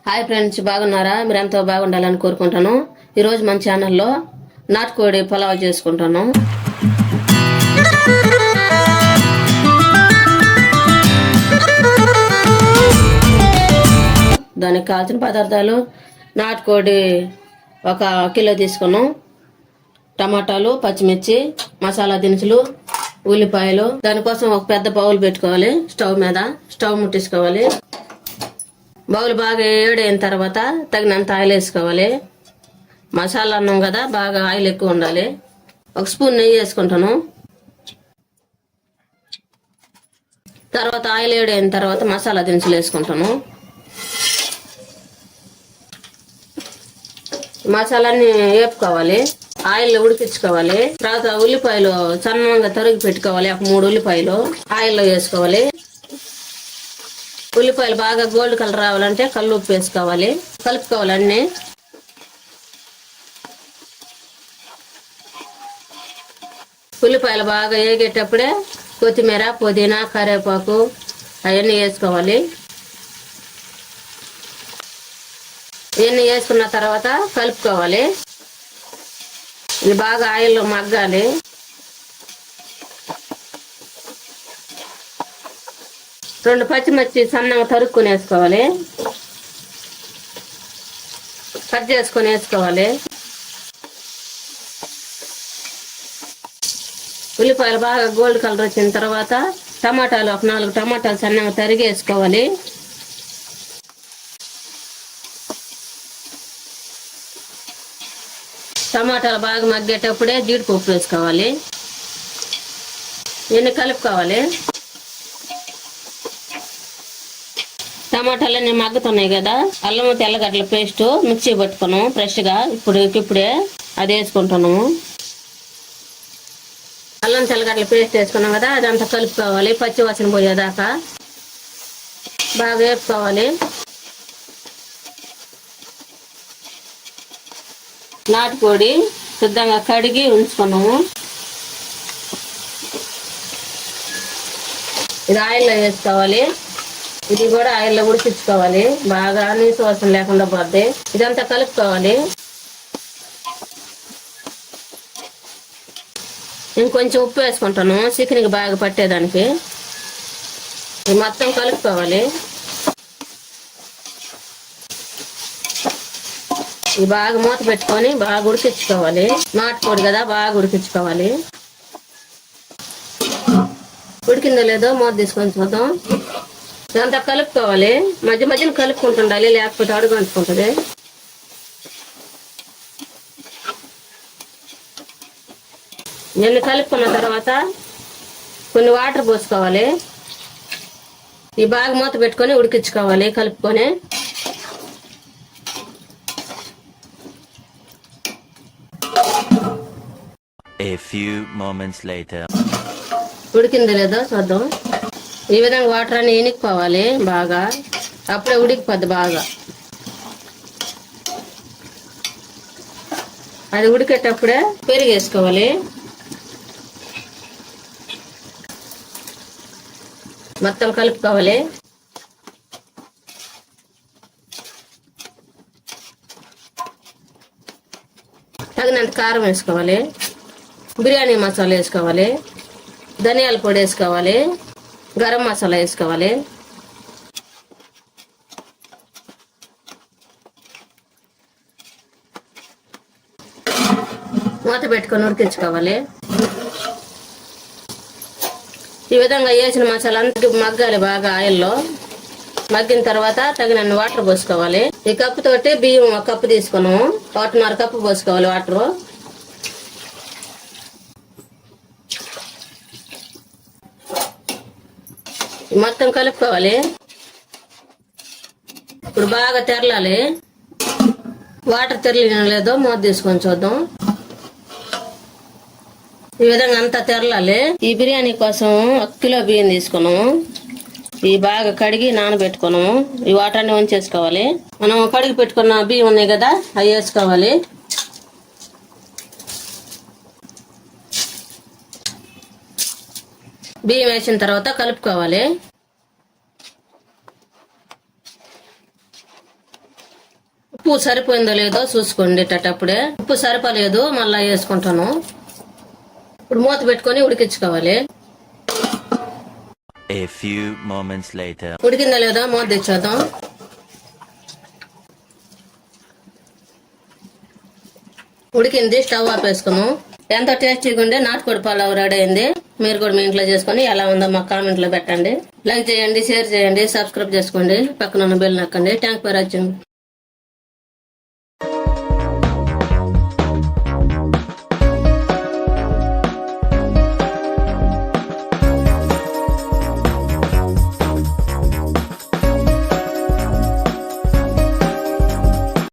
Hi friends, బాగున్నారా? మీరు ఎంతో బాగుండాలని కోరుకుంటాను. ఈరోజు మన ఛానల్లో నాటుకోడి పులావ్ చేసుకుంటాను. దానికి కావాల్సిన పదార్థాలు: నాటుకోడి 1 కిలో తీసుకున్నాం, టమాటాలు, పచ్చిమిర్చి, మసాలా దినుసులు, ఉల్లిపాయలు. దానికోసం ఒక పెద్ద బౌల్ పెట్టుకోవాలి. స్టవ్ ముట్టించుకోవాలి. బౌల్ బాగా వేడైన తర్వాత తగినంత ఆయిల్ వేసుకోవాలి. మసాలా అన్నం కదా, బాగా ఆయిల్ ఎక్కువ ఉండాలి. 1 స్పూన్ నెయ్యి వేసుకుంటాను. తర్వాత ఆయిల్ వేడైన తర్వాత మసాలా దినుసులు వేసుకుంటాను. మసాలాన్ని వేపుకోవాలి, ఆయిల్ ఉడికించుకోవాలి. తర్వాత ఉల్లిపాయలు సన్నంగా తరిగి పెట్టుకోవాలి. 3 ఉల్లిపాయలు ఆయిల్లో వేసుకోవాలి. ఉల్లిపాయలు బాగా గోల్డ్ కలర్ రావాలంటే కళ్ళు ఉప్పు వేసుకోవాలి. కలుపుకోవాలి అన్ని. ఉల్లిపాయలు బాగా వేగేటప్పుడే కొత్తిమీర, పుదీనా, కరివేపాకు అవన్నీ వేసుకోవాలి. ఇవన్నీ వేసుకున్న తర్వాత కలుపుకోవాలి. ఇది బాగా ఆయిల్లో మగ్గాలి. రెండు పచ్చిమిర్చి సన్నగా తరుక్కుని వేసుకోవాలి. కట్ చేసుకొని వేసుకోవాలి. ఉల్లిపాయలు బాగా గోల్డ్ కలర్ వచ్చిన తర్వాత టమాటాలు 4 టమాటాలు సన్నగా తరిగి వేసుకోవాలి. టమాటాలు బాగా మగ్గేటప్పుడే జీడిపప్పు వేసుకోవాలి. ఇవన్నీ కలుపుకోవాలి. టమాటాలన్నీ మగ్గుతున్నాయి కదా, అల్లం తెల్లగడ్డల పేస్ట్ మిక్సీ పట్టుకున్నాము ఫ్రెష్గా. ఇప్పుడే అది వేసుకుంటున్నాము. అల్లం తెల్లగడ్డల పేస్ట్ వేసుకున్నాం కదా, అదంతా కలుపుకోవాలి. పచ్చి వాసన పోయేదాకా బాగా వేపుకోవాలి. నాటుకోడి శుద్ధంగా కడిగి ఉంచుకున్నాము. ఇది ఆయిల్లో వేసుకోవాలి. ఇది కూడా ఆయిల్లో ఉడికించుకోవాలి. బాగా నీసు వాసన లేకుండా పోద్ది. ఇదంతా కలుపుకోవాలి. ఇంకొంచెం ఉప్పు వేసుకుంటాను చికెన్కి బాగా పట్టేదానికి. ఇది మొత్తం కలుపుకోవాలి. ఇది బాగా మూత పెట్టుకొని బాగా ఉడికించుకోవాలి. నాటుకోడి కదా, బాగా ఉడికించుకోవాలి. ఉడికిందో లేదో మూత తీసుకొని చూద్దాం. ఇదంతా కలుపుకోవాలి. మధ్య మధ్యన కలుపుకుంటుండాలి, లేకపోతే అడుగు అంటుకుంటుంది. ఇవన్నీ కలుపుకున్న తర్వాత కొన్ని వాటర్ పోసుకోవాలి. ఈ బాగా మూత పెట్టుకొని ఉడికించుకోవాలి కలుపుకొని. A few moments later. ఉడికిందో లేదో చూద్దాం. ఈ విధంగా వాటర్ అన్ని ఇనికిపోవాలి బాగా, అప్పుడే ఉడికిపోద్ది బాగా. అది ఉడికేటప్పుడే పెరుగు వేసుకోవాలి. మొత్తం కలుపుకోవాలి. తగినంత కారం వేసుకోవాలి. బిర్యానీ మసాలా వేసుకోవాలి. ధనియాల పొడి వేసుకోవాలి. గరం మసాలా వేసుకోవాలి. మూత పెట్టుకొని ఉడికించుకోవాలి. ఈ విధంగా వేసిన మసాలా అంతా మగ్గాలి బాగా ఆయిల్లో. మగ్గిన తర్వాత తగినన్ని వాటర్ పోసుకోవాలి. ఈ కప్పు తోటి బియ్యం 1 కప్పు తీసుకున్నాము. 1.5 కప్పు పోసుకోవాలి వాటర్. మొత్తం కలుపుకోవాలి. ఇప్పుడు బాగా తెరలాలి. వాటర్ తెరలిన లేదో మూత తీసుకొని చూద్దాం. ఈ విధంగా అంతా తెరలాలి. ఈ బిర్యానీ కోసం 1 కిలో బియ్యం తీసుకున్నాము. ఇవి బాగా కడిగి నానబెట్టుకున్నాము. ఈ వాటర్ అన్ని ఉంచేసుకోవాలి. మనం కడిగి పెట్టుకున్న బియ్యం ఉన్నాయి కదా, అవి వేసుకోవాలి. బియ్యం వేసిన తర్వాత కలుపుకోవాలి. ఉప్పు సరిపోయిందో లేదో చూసుకోండి. అప్పుడే ఉప్పు సరిపోలేదు, మళ్ళా వేసుకుంటాను. ఇప్పుడు మూత పెట్టుకొని ఉడికించుకోవాలి. A few moments later. ఉడికిందా లేదా మూత తెచ్చేద్దాం. ఉడికింది, స్టవ్ ఆపేసుకున్నాం. ఎంతో టేస్టీగా ఉండే నాటుకోడి పలావ్ రెడీ అయింది. మీరు కూడా మీ ఇంట్లో చేసుకుని ఎలా ఉందో మాకు కామెంట్ లో పెట్టండి. లైక్ చేయండి, షేర్ చేయండి, సబ్స్క్రైబ్ చేసుకోండి, పక్కన ఉన్న బెల్ నొక్కండి. Thank for watching.